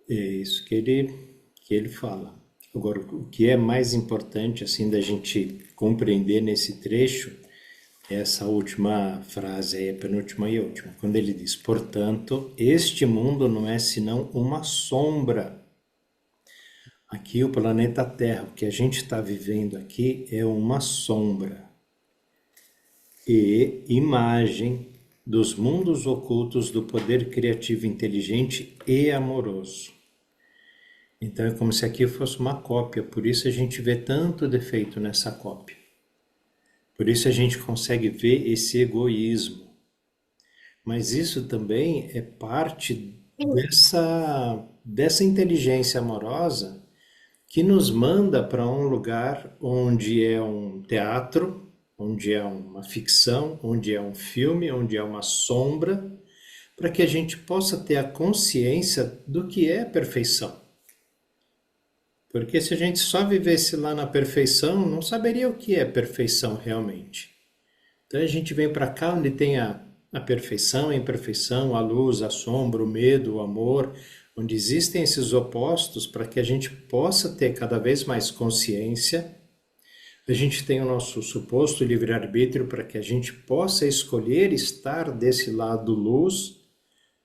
Speaker 2: É isso que ele fala. Agora, o que é mais importante assim da gente compreender nesse trecho é essa última frase aí, a penúltima e a última, quando ele diz: portanto, este mundo não é senão uma sombra. Aqui o planeta Terra, o que a gente está vivendo aqui é uma sombra e imagem dos mundos ocultos do poder criativo, inteligente e amoroso. Então é como se aqui fosse uma cópia, por isso a gente vê tanto defeito nessa cópia. Por isso a gente consegue ver esse egoísmo. Mas isso também é parte dessa inteligência amorosa que nos manda para um lugar onde é um teatro, onde é uma ficção, onde é um filme, onde é uma sombra, para que a gente possa ter a consciência do que é perfeição. Porque se a gente só vivesse lá na perfeição, não saberia o que é perfeição realmente. Então a gente vem para cá onde tem a perfeição, a imperfeição, a luz, a sombra, o medo, o amor, onde existem esses opostos para que a gente possa ter cada vez mais consciência. A gente tem o nosso suposto livre-arbítrio para que a gente possa escolher estar desse lado luz,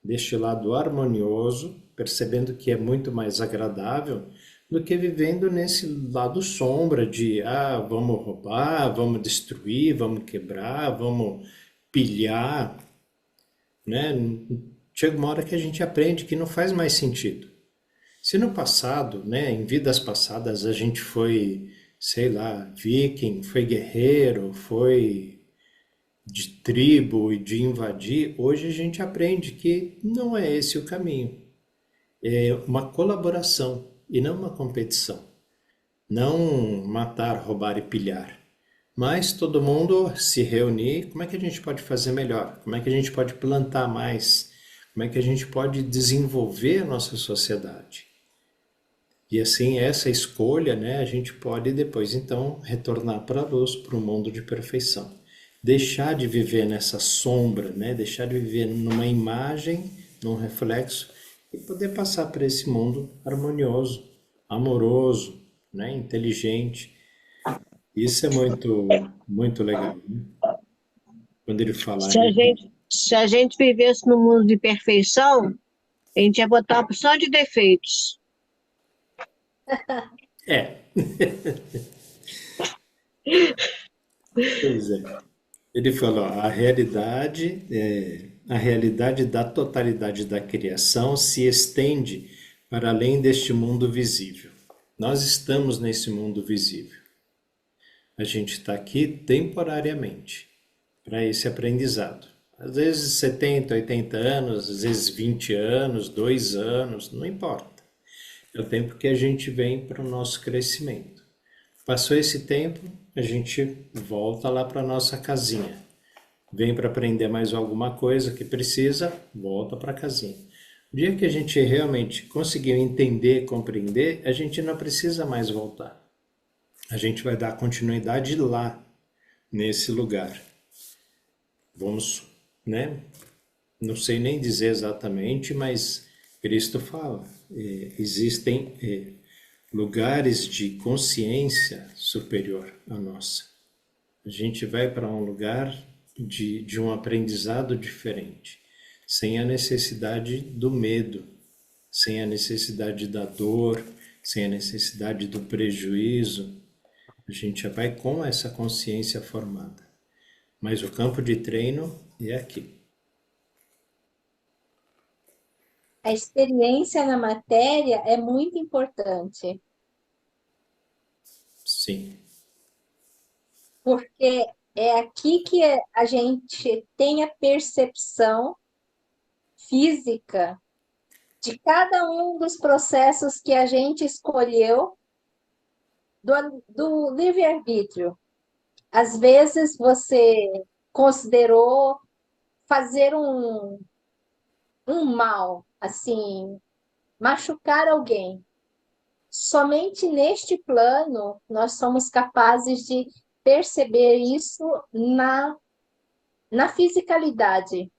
Speaker 2: deste lado harmonioso, percebendo que é muito mais agradável do que vivendo nesse lado sombra de vamos roubar, vamos destruir, vamos quebrar, vamos pilhar, né? Chega uma hora que a gente aprende que não faz mais sentido. Se no passado, né, em vidas passadas a gente foi, sei lá, viking, foi guerreiro, foi de tribo e de invadir, hoje a gente aprende que não é esse o caminho. É uma colaboração e não uma competição. Não matar, roubar e pilhar. Mas todo mundo se reunir, como é que a gente pode fazer melhor? Como é que a gente pode plantar mais? Como é que a gente pode desenvolver a nossa sociedade? E assim, essa escolha, né, a gente pode depois então retornar para a luz, para o mundo de perfeição. Deixar de viver nessa sombra, né, deixar de viver numa imagem, num reflexo, e poder passar para esse mundo harmonioso, amoroso, né, inteligente. Isso é muito, muito legal, né? Quando ele fala,
Speaker 5: Se a gente vivesse num mundo de perfeição, a gente ia botar uma opção de defeitos.
Speaker 2: é, pois é. Ele falou, a realidade da totalidade da criação se estende para além deste mundo visível. Nós estamos nesse mundo visível. A gente está aqui temporariamente para esse aprendizado. Às vezes 70, 80 anos, às vezes 20 anos, 2 anos, não importa. É o tempo que a gente vem para o nosso crescimento. Passou esse tempo, a gente volta lá para a nossa casinha. Vem para aprender mais alguma coisa que precisa, volta para a casinha. O dia que a gente realmente conseguiu entender, compreender, a gente não precisa mais voltar. A gente vai dar continuidade lá, nesse lugar. Vamos, né? Não sei nem dizer exatamente, mas Cristo fala, existem lugares de consciência superior à nossa. A gente vai para um lugar de um aprendizado diferente, sem a necessidade do medo, sem a necessidade da dor, sem a necessidade do prejuízo. A gente já vai com essa consciência formada. Mas o campo de treino é aqui.
Speaker 4: A experiência na matéria é muito importante,
Speaker 2: Sim,
Speaker 4: porque é aqui que a gente tem a percepção física de cada um dos processos que a gente escolheu do livre-arbítrio. Às vezes você considerou fazer um mal, assim, machucar alguém. Somente neste plano nós somos capazes de perceber isso na fisicalidade.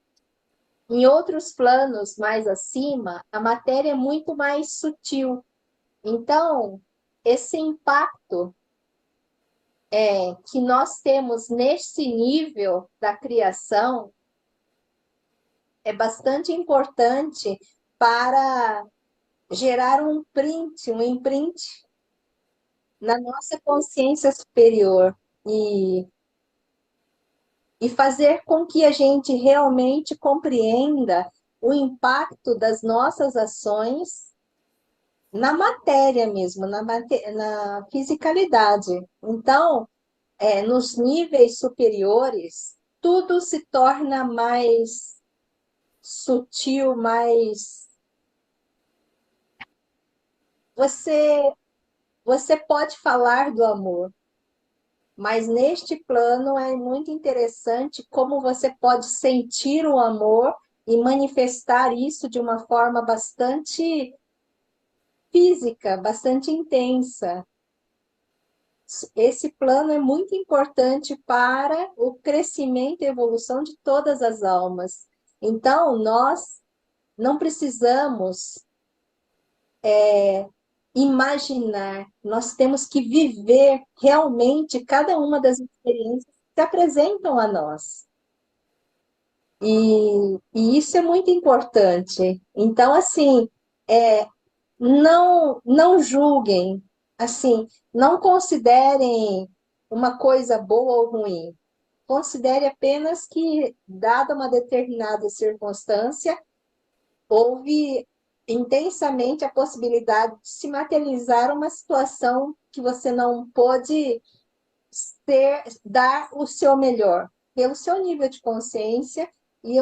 Speaker 4: Em outros planos mais acima, a matéria é muito mais sutil. Então, esse impacto que nós temos nesse nível da criação é bastante importante para gerar um imprint na nossa consciência superior e fazer com que a gente realmente compreenda o impacto das nossas ações na matéria mesmo, na fisicalidade. Então, nos níveis superiores, tudo se torna mais sutil, mais. Você pode falar do amor, mas neste plano é muito interessante como você pode sentir o amor e manifestar isso de uma forma bastante física bastante intensa. Esse plano é muito importante para o crescimento e evolução de todas as almas. Então, nós não precisamos imaginar, nós temos que viver realmente cada uma das experiências que se apresentam a nós. E isso é muito importante. Então, assim, não julguem, assim, não considerem uma coisa boa ou ruim. Considere apenas que, dada uma determinada circunstância, houve intensamente a possibilidade de se materializar uma situação que você não pôde dar o seu melhor, pelo seu nível de consciência, e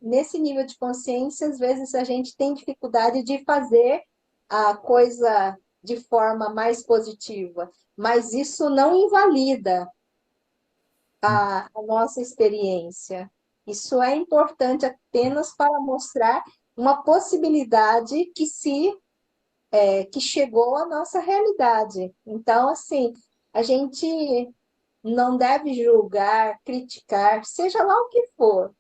Speaker 4: nesse nível de consciência, às vezes a gente tem dificuldade de fazer a coisa de forma mais positiva, mas isso não invalida a nossa experiência. Isso é importante apenas para mostrar uma possibilidade que chegou à nossa realidade. Então, assim, a gente não deve julgar, criticar, seja lá o que for.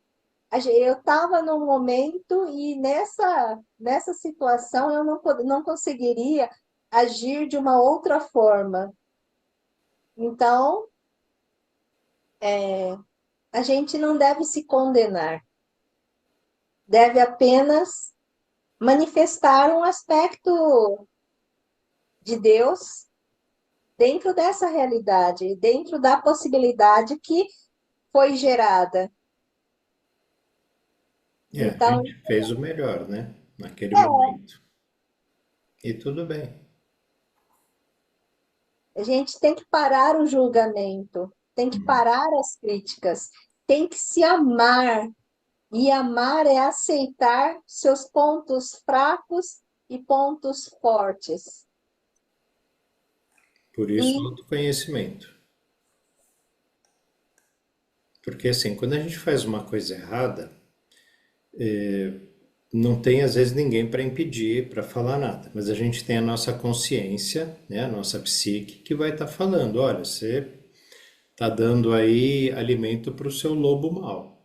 Speaker 4: Eu estava num momento e nessa situação eu não conseguiria agir de uma outra forma. Então, a gente não deve se condenar, deve apenas manifestar um aspecto de Deus dentro dessa realidade, dentro da possibilidade que foi gerada.
Speaker 2: A
Speaker 4: Então,
Speaker 2: gente fez o melhor, né? Naquele momento. E tudo bem.
Speaker 4: a gente tem que parar o julgamento, tem que parar as críticas, tem que se amar. E amar é aceitar seus pontos fracos e pontos fortes.
Speaker 2: Por isso,
Speaker 4: E
Speaker 2: autoconhecimento. Porque assim, quando a gente faz uma coisa errada, não tem às vezes ninguém para impedir, para falar nada, mas a gente tem a nossa consciência, né, a nossa psique, que vai estar falando, olha, você está dando aí alimento para o seu lobo mau.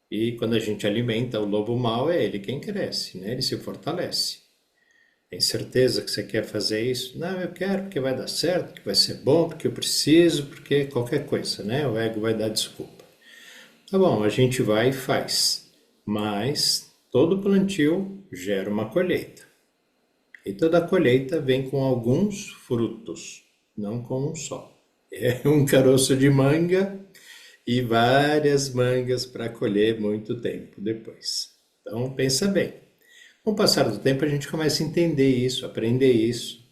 Speaker 2: E quando a gente alimenta o lobo mau, é ele quem cresce, né? Ele se fortalece. Tem certeza que você quer fazer isso? Não, eu quero porque vai dar certo, porque vai ser bom, porque eu preciso, porque qualquer coisa, né? O ego vai dar desculpa. Tá bom, a gente vai e faz. Mas todo plantio gera uma colheita. E toda colheita vem com alguns frutos, não com um só. É um caroço de manga e várias mangas para colher muito tempo depois. Então pensa bem. Com o passar do tempo a gente começa a entender isso, aprender isso.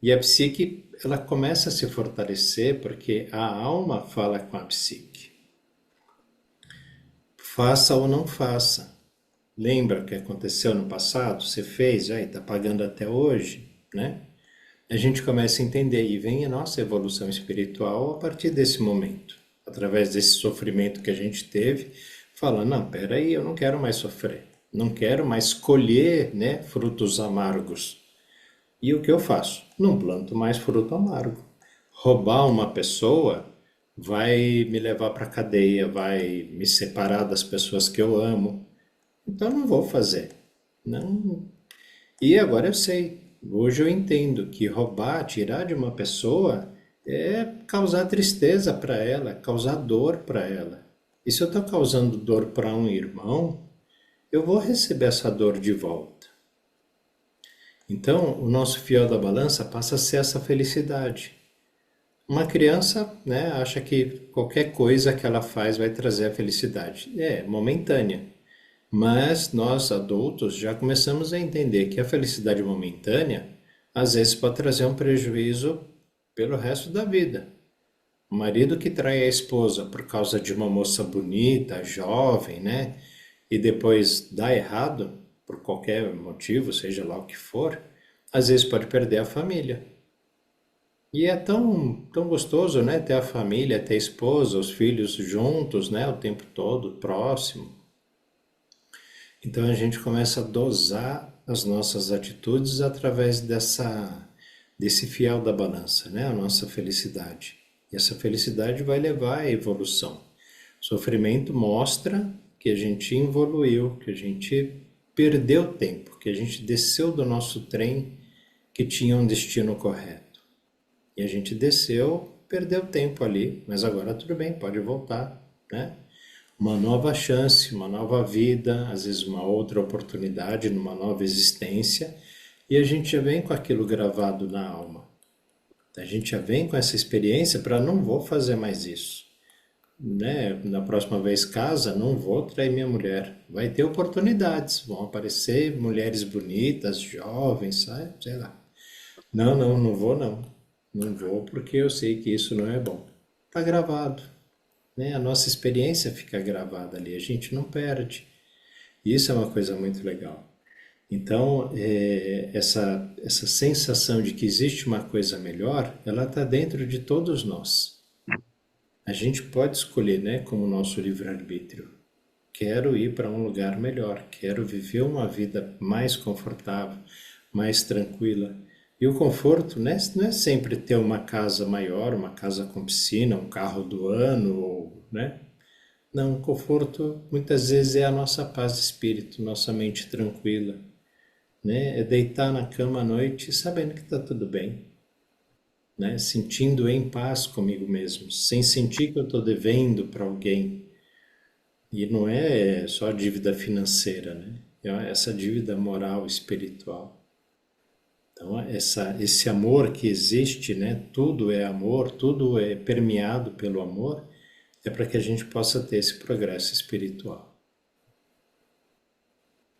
Speaker 2: E a psique ela começa a se fortalecer porque a alma fala com a psique. Faça ou não faça. Lembra o que aconteceu no passado? Você fez, já está pagando até hoje, né? A gente começa a entender e vem a nossa evolução espiritual a partir desse momento, através desse sofrimento que a gente teve, fala, não, peraí, eu não quero mais sofrer, não quero mais colher, né, frutos amargos. E o que eu faço? Não planto mais fruto amargo. Roubar uma pessoa vai me levar para a cadeia, vai me separar das pessoas que eu amo. Então eu não vou fazer. Não. E agora eu sei. Hoje eu entendo que roubar, tirar de uma pessoa é causar tristeza para ela, causar dor para ela. E se eu estou causando dor para um irmão, eu vou receber essa dor de volta. Então, o nosso fiel da balança passa a ser essa felicidade. Uma criança, né, acha que qualquer coisa que ela faz vai trazer a felicidade. É momentânea. Mas nós adultos já começamos a entender que a felicidade momentânea às vezes pode trazer um prejuízo pelo resto da vida. O marido que trai a esposa por causa de uma moça bonita, jovem, né? E depois dá errado, por qualquer motivo, seja lá o que for, às vezes pode perder a família. E é tão gostoso, né? Ter a família, ter a esposa, os filhos juntos, né? O tempo todo, próximo. Então a gente começa a dosar as nossas atitudes através desse fiel da balança, né? A nossa felicidade. E essa felicidade vai levar à evolução. O sofrimento mostra que a gente evoluiu, que a gente perdeu tempo, que a gente desceu do nosso trem que tinha um destino correto. E a gente desceu, perdeu tempo ali, mas agora tudo bem, pode voltar, né? Uma nova chance, uma nova vida, às vezes uma outra oportunidade, numa nova existência, e a gente já vem com aquilo gravado na alma. A gente já vem com essa experiência para não vou fazer mais isso, né? Na próxima vez casa, não vou trair minha mulher. Vai ter oportunidades, vão aparecer mulheres bonitas, jovens, sabe? Sei lá. Não, não, não vou não. Não vou porque eu sei que isso não é bom. Tá gravado, né? A nossa experiência fica gravada ali, a gente não perde. Isso é uma coisa muito legal. Então, essa sensação de que existe uma coisa melhor, ela está dentro de todos nós. A gente pode escolher, né, como nosso livre-arbítrio. Quero ir para um lugar melhor, quero viver uma vida mais confortável, mais tranquila. E o conforto, né, não é sempre ter uma casa maior, uma casa com piscina, um carro do ano, ou, né? Não, o conforto muitas vezes é a nossa paz de espírito, nossa mente tranquila, né? É deitar na cama à noite sabendo que está tudo bem, né? Sentindo em paz comigo mesmo, sem sentir que eu estou devendo para alguém. E não é só dívida financeira, né? É essa dívida moral, espiritual. Então, esse amor que existe, né? Tudo é amor, tudo é permeado pelo amor, é para que a gente possa ter esse progresso espiritual.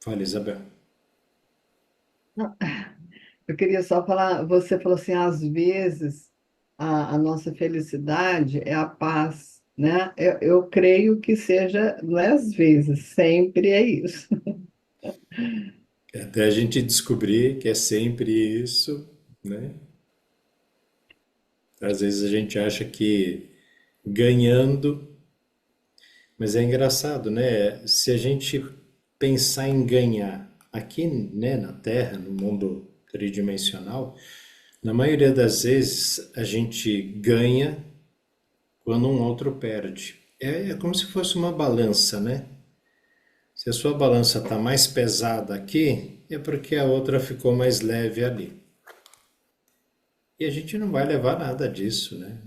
Speaker 2: Fala, Isabel.
Speaker 6: Eu queria só falar, você falou assim, às vezes a nossa felicidade é a paz, né? Eu creio que seja, não é às vezes, sempre é isso.
Speaker 2: Até a gente descobrir que é sempre isso, né? Às vezes a gente acha que ganhando, mas é engraçado, né? Se a gente pensar em ganhar aqui, né, na Terra, no mundo tridimensional, na maioria das vezes a gente ganha quando um outro perde. É como se fosse uma balança, né? Se a sua balança está mais pesada aqui, é porque a outra ficou mais leve ali. E a gente não vai levar nada disso, né?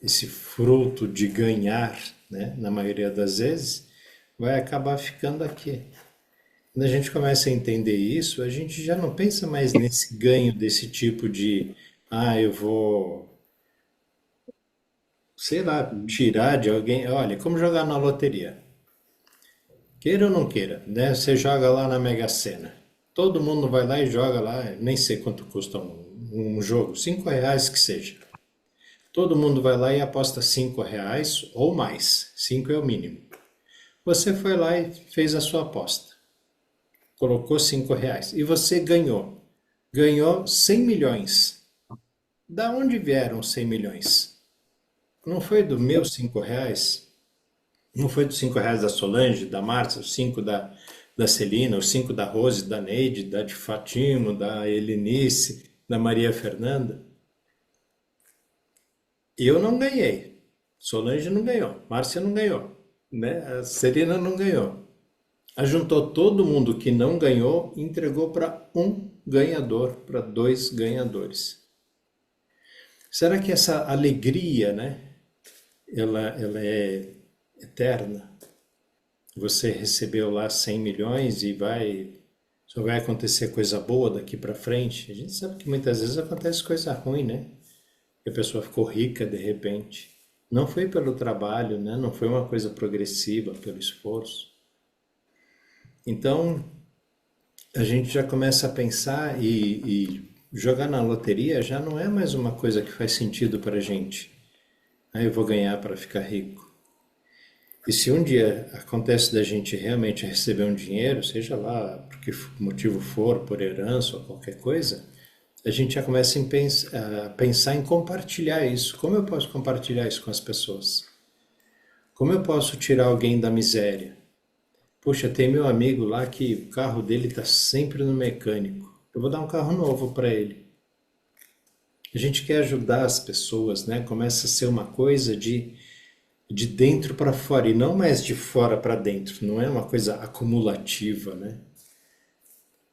Speaker 2: Esse fruto de ganhar, né, na maioria das vezes, vai acabar ficando aqui. Quando a gente começa a entender isso, a gente já não pensa mais nesse ganho desse tipo de, eu vou, sei lá, tirar de alguém. Olha, como jogar na loteria. Queira ou não queira, né? Você joga lá na Mega Sena. Todo mundo vai lá e joga lá, nem sei quanto custa um jogo, R$ 5 que seja. Todo mundo vai lá e aposta R$ 5 ou mais. 5 é o mínimo. Você foi lá e fez a sua aposta. Colocou R$ 5 e você ganhou. Ganhou 100 milhões. Da onde vieram 100 milhões? Não foi do meu R$ 5? Não foi dos R$ 5 da Solange, da Márcia, os 5 da Celina, os 5 da Rose, da Neide, da de Fatimo, da Helenice, da Maria Fernanda? Eu não ganhei. Solange não ganhou. Márcia não ganhou. Né? A Celina não ganhou. Ajuntou todo mundo que não ganhou e entregou para um ganhador, para 2 ganhadores. Será que essa alegria, né, ela é eterna? Você recebeu lá 100 milhões e só vai acontecer coisa boa daqui para frente? A gente sabe que muitas vezes acontece coisa ruim, né? Que a pessoa ficou rica de repente. Não foi pelo trabalho, né? Não foi uma coisa progressiva, pelo esforço. Então, a gente já começa a pensar e jogar na loteria já não é mais uma coisa que faz sentido para a gente. Eu vou ganhar para ficar rico. E se um dia acontece da gente realmente receber um dinheiro, seja lá por que motivo for, por herança ou qualquer coisa, a gente já começa a pensar em compartilhar isso. Como eu posso compartilhar isso com as pessoas? Como eu posso tirar alguém da miséria? Poxa, tem meu amigo lá que o carro dele está sempre no mecânico. Eu vou dar um carro novo para ele. A gente quer ajudar as pessoas, né? Começa a ser uma coisa de dentro para fora e não mais de fora para dentro. Não é uma coisa acumulativa, né?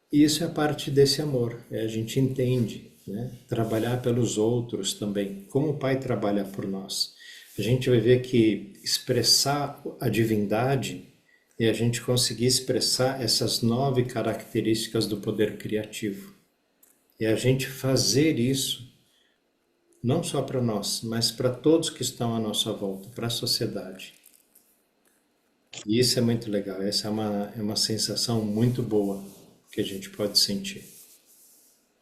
Speaker 2: E isso é parte desse amor. A gente entende, né? Trabalhar pelos outros também, como o Pai trabalha por nós. A gente vai ver que expressar a divindade é a gente conseguir expressar essas 9 características do poder criativo. É a gente fazer isso não só para nós, mas para todos que estão à nossa volta, para a sociedade. E isso é muito legal, essa é uma sensação muito boa que a gente pode sentir.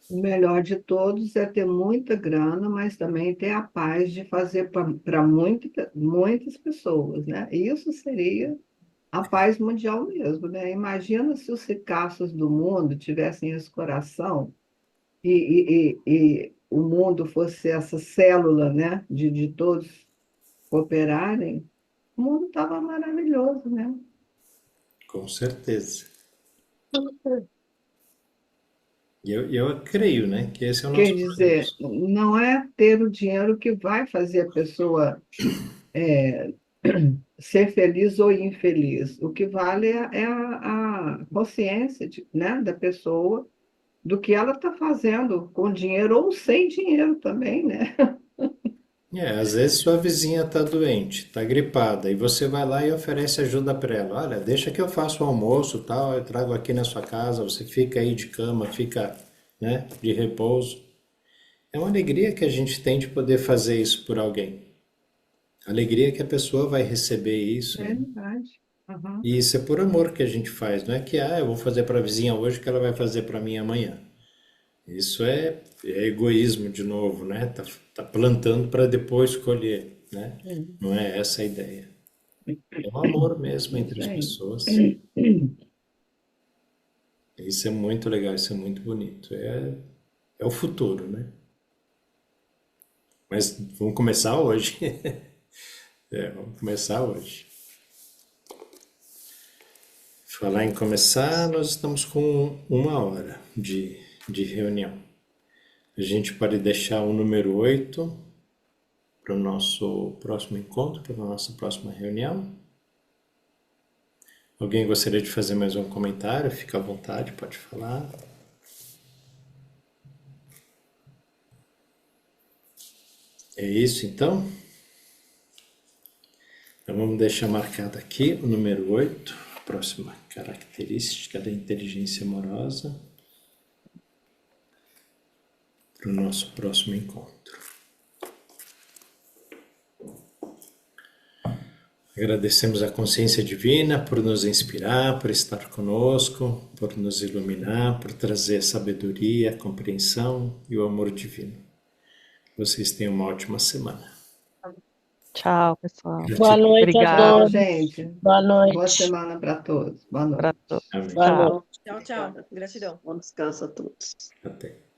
Speaker 6: O melhor de todos é ter muita grana, mas também ter a paz de fazer para muitas pessoas, né? Isso seria a paz mundial mesmo, né? Imagina se os ricaços do mundo tivessem esse coração e o mundo fosse essa célula, né? De todos cooperarem, o mundo estava maravilhoso, né?
Speaker 2: Com certeza. E eu creio, né, que esse é o
Speaker 6: Quer
Speaker 2: nosso
Speaker 6: dizer,
Speaker 2: propósito.
Speaker 6: não é ter o dinheiro que vai fazer a pessoa ser feliz ou infeliz. O que vale é a consciência né, da pessoa do que ela está fazendo com dinheiro ou sem dinheiro também, né?
Speaker 2: Às vezes sua vizinha está doente, está gripada, e você vai lá e oferece ajuda para ela. Olha, deixa que eu faço o almoço, tal, eu trago aqui na sua casa, você fica aí de cama, fica, né, de repouso. É uma alegria que a gente tem de poder fazer isso por alguém. Alegria que a pessoa vai receber isso,
Speaker 6: É
Speaker 2: né?
Speaker 6: verdade. Uhum.
Speaker 2: E isso é por amor que a gente faz, não é que eu vou fazer para a vizinha hoje que ela vai fazer para mim amanhã. Isso é egoísmo de novo, né? Tá plantando para depois colher, né? Não é essa a ideia. É um amor mesmo entre
Speaker 6: Isso
Speaker 2: as
Speaker 6: aí.
Speaker 2: pessoas. Isso é muito legal, isso é muito bonito. É o futuro, né? Mas vamos começar hoje. Vamos começar hoje. Falar em começar, nós estamos com 1 hora de reunião. A gente pode deixar o número 8 para o nosso próximo encontro, para a nossa próxima reunião. Alguém gostaria de fazer mais um comentário? Fica à vontade, pode falar. É isso então? Então vamos deixar marcado aqui o número 8, a próxima característica da inteligência amorosa, para o nosso próximo encontro. Agradecemos a consciência divina por nos inspirar, por estar conosco, por nos iluminar, por trazer sabedoria, compreensão e o amor divino. Vocês tenham uma ótima semana.
Speaker 1: Tchau, pessoal.
Speaker 5: Boa
Speaker 2: Gratidão.
Speaker 5: noite a
Speaker 1: Obrigada
Speaker 6: Tchau,
Speaker 5: todos.
Speaker 6: gente.
Speaker 5: Boa
Speaker 6: Boa
Speaker 5: noite.
Speaker 6: semana para todos. Boa
Speaker 1: para
Speaker 6: noite.
Speaker 1: todos.
Speaker 2: Amém.
Speaker 5: Boa
Speaker 1: Tchau.
Speaker 5: noite.
Speaker 7: Tchau, tchau. Gratidão.
Speaker 5: Bom descanso a todos.
Speaker 2: Até.